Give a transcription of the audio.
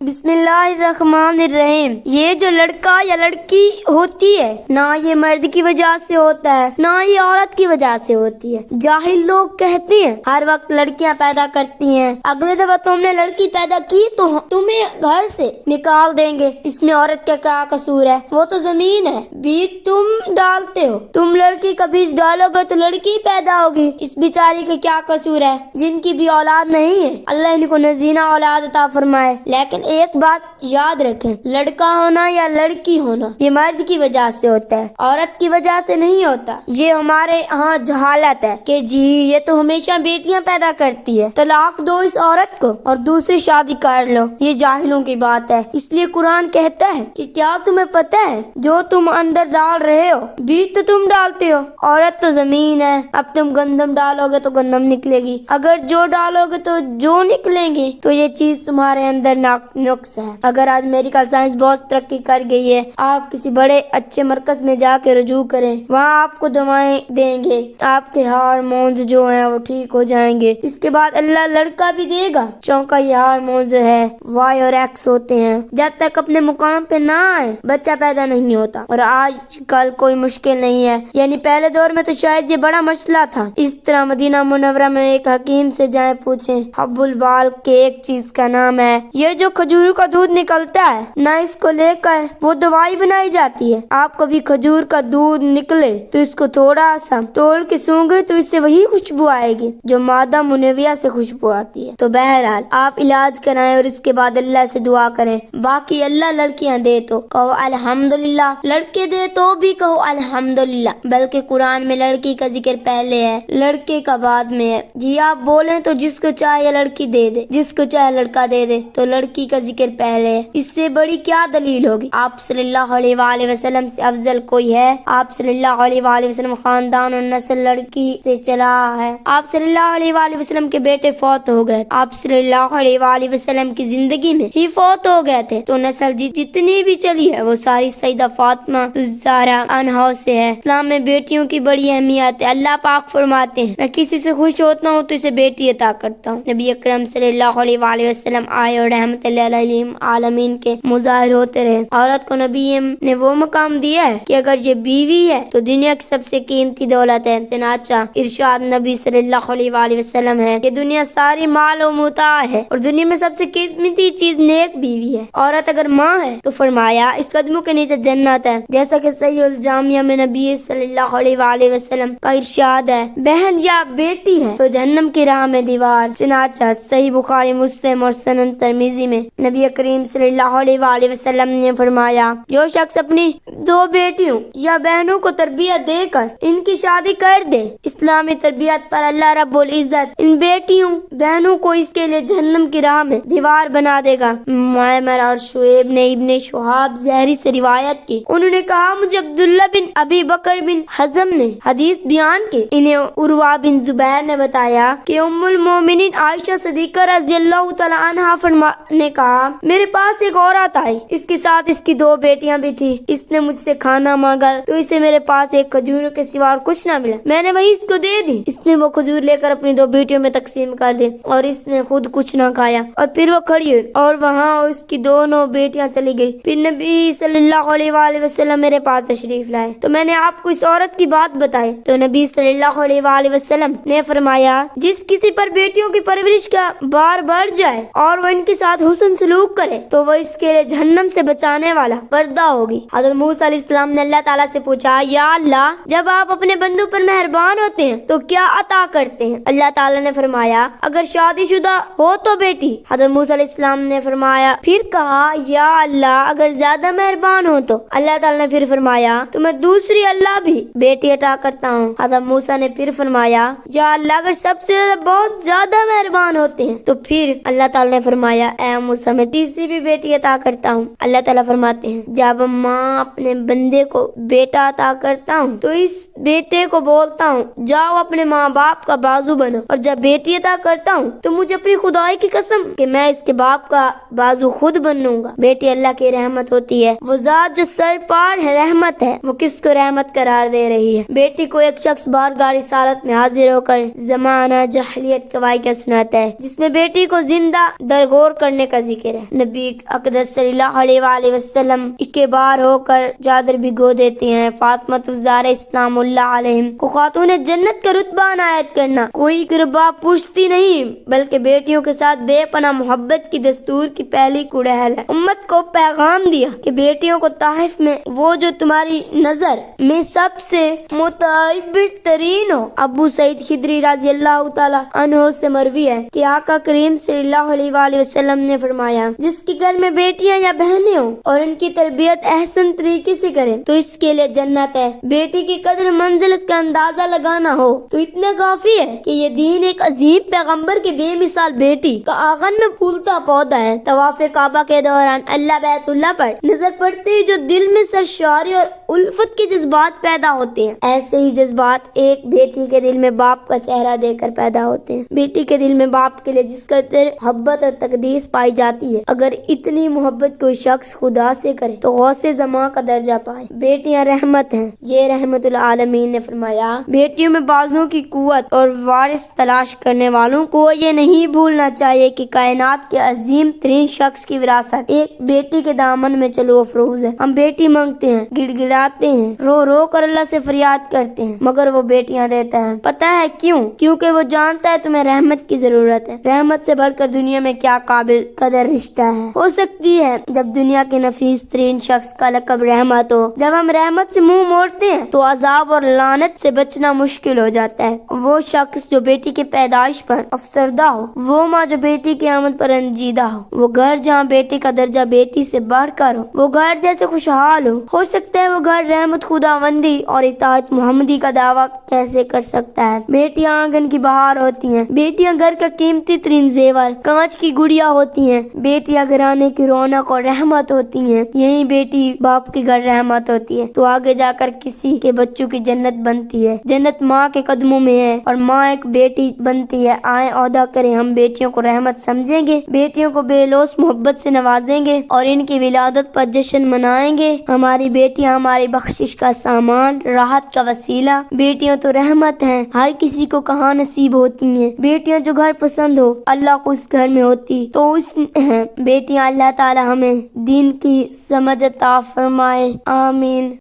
بسم اللہ الرحمن الرحیم۔ یہ جو لڑکا یا لڑکی ہوتی ہے نہ یہ مرد کی وجہ سے ہوتا ہے نہ یہ عورت کی وجہ سے ہوتی ہے۔ جاہل لوگ کہتے ہیں ہر وقت لڑکیاں پیدا کرتی ہیں، اگلے دفعہ تم نے لڑکی پیدا کی تو تمہیں گھر سے نکال دیں گے، اس میں عورت کا کیا قصور ہے؟ وہ تو زمین ہے، بیج تم ڈالتے ہو، تم لڑکی کا بیج ڈالو گے تو لڑکی پیدا ہوگی، اس بیچاری کا کیا قصور ہے؟ جن کی بھی اولاد نہیں ہے اللہ ان کو نذیرہ اولاد عطا فرمائے۔ لیکن ایک بات یاد رکھیں، لڑکا ہونا یا لڑکی ہونا یہ مرد کی وجہ سے ہوتا ہے، عورت کی وجہ سے نہیں ہوتا۔ یہ ہمارے ہاں جہالت ہے کہ جی یہ تو ہمیشہ بیٹیاں پیدا کرتی ہے، طلاق دو اس عورت کو اور دوسری شادی کر لو، یہ جاہلوں کی بات ہے۔ اس لیے قرآن کہتا ہے کہ کیا تمہیں پتہ ہے جو تم اندر ڈال رہے ہو بیج تو تم ڈالتے ہو، عورت تو زمین ہے، اب تم گندم ڈالو گے تو گندم نکلے گی، اگر جو ڈالو گے تو جو نکلیں گے، تو یہ چیز تمہارے اندر نقص ہے۔ اگر آج میڈیکل سائنس بہت ترقی کر گئی ہے، آپ کسی بڑے اچھے مرکز میں جا کے رجوع کریں، وہاں آپ کو دوائیں دیں گے، آپ کے ہارمونز جو ہیں وہ ٹھیک ہو جائیں گے۔ اس کے بعد اللہ لڑکا بھی دے گا، چونکہ یہ ہارمونز ہے وائی اور ایکس ہوتے ہیں، جب تک اپنے مقام پہ نہ آئے بچہ پیدا نہیں ہوتا۔ اور آج کل کوئی مشکل نہیں ہے، یعنی پہلے دور میں تو شاید یہ بڑا مسئلہ تھا۔ اس طرح مدینہ منورہ میں ایک حکیم سے جائیں پوچھیں، حب البال کے ایک چیز کا نام ہے، یہ جو کھجور کا دودھ نکلتا ہے نہ اس کو لے کر وہ دوائی بنائی جاتی ہے۔ آپ کبھی کھجور کا دودھ نکلے تو اس کو تھوڑا سا توڑ کے سونگے تو اس سے وہی خوشبو آئے گی جو مادہ منویہ سے خوشبو آتی ہے۔ تو بہرحال آپ علاج کرائیں اور اس کے بعد اللہ سے دعا کریں۔ باقی اللہ لڑکیاں دے تو کہو الحمدللہ، لڑکے دے تو بھی کہو الحمدللہ، بلکہ قرآن میں لڑکی کا ذکر پہلے ہے، لڑکے کا بعد میں ہے۔ جی آپ بولیں تو جس کو چاہے لڑکی دے دے، جس کو چاہے لڑکا دے دے، تو لڑکی کا ذکر پہلے ہے، اس سے بڑی کیا دلیل ہوگی؟ آپ صلی اللہ علیہ وآلہ وسلم سے افضل کوئی ہے؟ آپ صلی اللہ علیہ وآلہ وسلم خاندان اور نسل لڑکی سے چلا ہے۔ آپ صلی اللہ علیہ وآلہ وسلم کے بیٹے فوت ہو گئے، آپ صلی اللہ علیہ وآلہ وسلم کی زندگی میں ہی فوت ہو گئے تھے، تو نسل جتنی بھی چلی ہے وہ ساری سیدہ فاطمہ الزہرا عنہا سے ہے۔ اسلام میں بیٹیوں کی بڑی اہمیت ہے، اللہ پاک فرماتے ہیں میں کسی سے خوش ہوتا ہوں تو اسے بیٹی عطا کرتا ہوں۔ نبی اکرم صلی اللہ علیہ وآلہ وسلم آئے اور رحمت عالمین کے مظاہر ہوتے رہے۔ عورت کو نبی نے وہ مقام دیا ہے کہ اگر یہ بیوی ہے تو دنیا کی سب سے قیمتی دولت ہے، چنانچہ ارشاد نبی صلی اللہ علیہ وآلہ وسلم ہے کہ دنیا ساری مال و متاع ہے اور دنیا میں سب سے قیمتی چیز نیک بیوی ہے۔ عورت اگر ماں ہے تو فرمایا اس قدموں کے نیچے جنت ہے، جیسا کہ صحیح الجامعہ میں نبی صلی اللہ علیہ وآلہ وسلم کا ارشاد ہے بہن یا بیٹی ہے تو جہنم کی راہ میں دیوار، چنانچہ صحیح بخاری مسلم اور سنن ترمذی میں نبی کریم صلی اللہ علیہ وآلہ وسلم نے فرمایا جو شخص اپنی دو بیٹیوں یا بہنوں کو تربیت دے کر ان کی شادی کر دے، اسلامی تربیت پر اللہ رب العزت ان بیٹیوں بہنوں کو اس کے لیے جہنم کی راہ میں دیوار بنا دے گا۔ معمر اور شعیب نے ابن شہاب زہری سے روایت کی، انہوں نے کہا مجھے عبداللہ بن ابی بکر بن حزم نے حدیث بیان کی، انہیں عروہ بن زبیر نے بتایا کہ ام المومنین عائشہ صدیقہ رضی اللہ تعالی عنہا نے کہا میرے پاس ایک عورت آئی، اس کے ساتھ اس کی دو بیٹیاں بھی تھی، اس نے مجھ سے کھانا مانگا تو اسے میرے پاس ایک کھجور کے سوا کچھ نہ ملا، میں نے وہی اس کو دے دی، اس نے وہ کھجور لے کر اپنی دو بیٹیوں میں تقسیم کر دی اور اس نے خود کچھ نہ کھایا، اور پھر وہ کھڑی ہوئی اور وہاں اس کی دونوں بیٹیاں چلی گئی۔ پھر نبی صلی اللہ علیہ وآلہ وسلم میرے پاس تشریف لائے تو میں نے آپ کو اس عورت کی بات بتائی، تو نبی صلی اللہ علیہ وآلہ وسلم نے فرمایا جس کسی پر بیٹیوں کی پرورش کا بار بڑھ جائے اور وہ ان کے ساتھ حسن سلوک کرے تو وہ اس کے لیے جہنم سے بچانے والا پردہ ہوگی۔ حضرت موسیٰ علیہ السلام نے اللہ تعالیٰ سے پوچھا یا اللہ جب آپ اپنے بندوں پر مہربان ہوتے ہیں تو کیا عطا کرتے ہیں؟ اللہ تعالیٰ نے فرمایا اگر شادی شدہ ہو تو بیٹی۔ حضرت موسیٰ علیہ السلام نے فرمایا پھر کہا یا اللہ اگر زیادہ مہربان ہو تو؟ اللہ تعالیٰ نے پھر فرمایا تو میں دوسری اللہ بھی بیٹی عطا کرتا ہوں۔ حضرت موسیٰ نے پھر فرمایا یا اللہ اگر سب سے بہت زیادہ مہربان ہوتے ہیں تو پھر؟ اللہ تعالیٰ نے فرمایا اے موسیٰ میں تیسری بھی بیٹی عطا کرتا ہوں۔ اللہ تعالیٰ فرماتے ہیں جب ماں اپنے بندے کو بیٹا عطا کرتا ہوں تو اس بیٹے کو بولتا ہوں جاؤ اپنے ماں باپ کا بازو بنو، اور جب بیٹی عطا کرتا ہوں تو مجھے اپنی خدائی کی قسم کہ میں اس کے باپ کا بازو خود بنوں گا۔ بیٹی اللہ کی رحمت ہوتی ہے، وہ ذات جو سر پار ہے رحمت ہے، وہ کس کو رحمت قرار دے رہی ہے؟ بیٹی کو ایک شخص بارگاہ رسالت میں حاضر ہو کر زمانہ جاہلیت کا واقعہ سناتا ہے جس میں بیٹی کو زندہ درگور کرنے کا ذکر ہے۔ نبی اقدس صلی اللہ علیہ وآلہ وسلم اس کے بار ہو کر چادر بھگو دیتے ہیں۔ فاطمہ الزہرا اسلام اللہ علیہ کو خاتون جنت کا رتبہ عنایت کرنا کوئی گربا پوچھتی نہیں بلکہ بیٹیوں کے ساتھ بے پناہ محبت کی دستور کی پہلی کڑہل ہے۔ امت کو پیغام دیا کہ بیٹیوں کو تحائف میں وہ جو تمہاری نظر میں سب سے متعبر ترین ہو۔ ابو سعید خدری رضی اللہ تعالیٰ عنہ سے مروی ہے کہ آقا کریم صلی اللہ علیہ وآلہ وسلم نے فرمایا، جس کے گھر میں بیٹیاں یا بہنیں ہوں اور ان کی تربیت احسن طریقے سے کرے تو اس کے لیے جنت ہے۔ بیٹی کی قدر منزلت کا اندازہ لگانا ہو تو اتنا کافی ہے کہ یہ دین ایک عظیم پیغمبر کی بے مثال بیٹی کا آنگن میں پھولتا پودا ہے۔ طواف کعبہ کے دوران اللہ بیت اللہ پر نظر پڑتے ہی جو دل میں سرشاری اور الفت کے جذبات پیدا ہوتے ہیں، ایسے ہی جذبات ایک بیٹی کے دل میں باپ کا چہرہ دے کر پیدا ہوتے ہیں۔ بیٹی کے دل میں باپ کے لیے جس قدر محبت اور تقدیس پائی جاتی ہے، اگر اتنی محبت کوئی شخص خدا سے کرے تو غوث زماں کا درجہ پائے۔ بیٹیاں رحمت ہیں، یہ رحمت العالمین نے فرمایا۔ بیٹیوں میں بازوں کی قوت اور وارث تلاش کرنے والوں کو یہ نہیں بھولنا چاہیے کہ کائنات کے عظیم ترین شخص کی وراثت ایک بیٹی کے دامن میں چلو افروز ہے۔ ہم بیٹی مانگتے ہیں، گڑ گڑاتے ہیں، رو رو کر اللہ سے فریاد کرتے ہیں، مگر وہ بیٹیاں دیتا ہے۔ پتہ ہے کیوں؟ کیونکہ وہ جانتا ہے تمہیں رحمت کی ضرورت ہے۔ رحمت سے بڑھ کر دنیا میں کیا قابل قدر رشتہ ہے؟ ہو سکتی ہے جب دنیا کے نفیس ترین شخص کا لقب رحمت ہو، جب ہم رحمت سے منہ موڑتے ہیں تو عذاب اور لعنت سے بچنا مشکل ہو جاتا ہے۔ وہ شخص جو بیٹی کی پیدائش پر افسردہ ہو، وہ ماں جو بیٹی کی آمد پر رنجیدہ ہو، وہ گھر جہاں بیٹی کا درجہ بیٹی سے بڑھ کر ہو، وہ گھر جیسے خوشحال ہو سکتا ہے وہ گھر رحمت خداوندی اور اطاعت محمدی کا دعویٰ کیسے کر سکتا ہے؟ بیٹیاں آنگن کی بہار ہوتی ہیں، بیٹیاں گھر کا قیمتی ترین زیور کانچ کی گڑیا ہوتی ہیں، بیٹیاں گھرانے کی رونق اور رحمت ہوتی ہیں۔ یہی بیٹی باپ کے گھر رحمت ہوتی ہے تو آگے جا کر کسی کے بچوں کی جنت بنتی ہے۔ جنت ماں کے قدموں میں ہے اور ماں ایک بیٹی بنتی ہے۔ آئیں عہدہ کریں، ہم بیٹیوں کو رحمت سمجھیں گے، بیٹیوں کو بے لوث محبت سے نوازیں گے اور ان کی ولادت پر جشن منائیں گے۔ ہماری بیٹیاں ہماری بخشش کا سامان، راحت کا وسیلہ۔ بیٹیاں تو رحمت ہیں، ہر کسی کو کہاں نصیب ہوتی ہیں۔ بیٹیاں جو گھر پسند ہو اللہ کو اس گھر میں ہوتی تو اس ہیں۔ بیٹیاں اللہ تعالی ہمیں دین کی سمجھ عطا فرمائے، آمین۔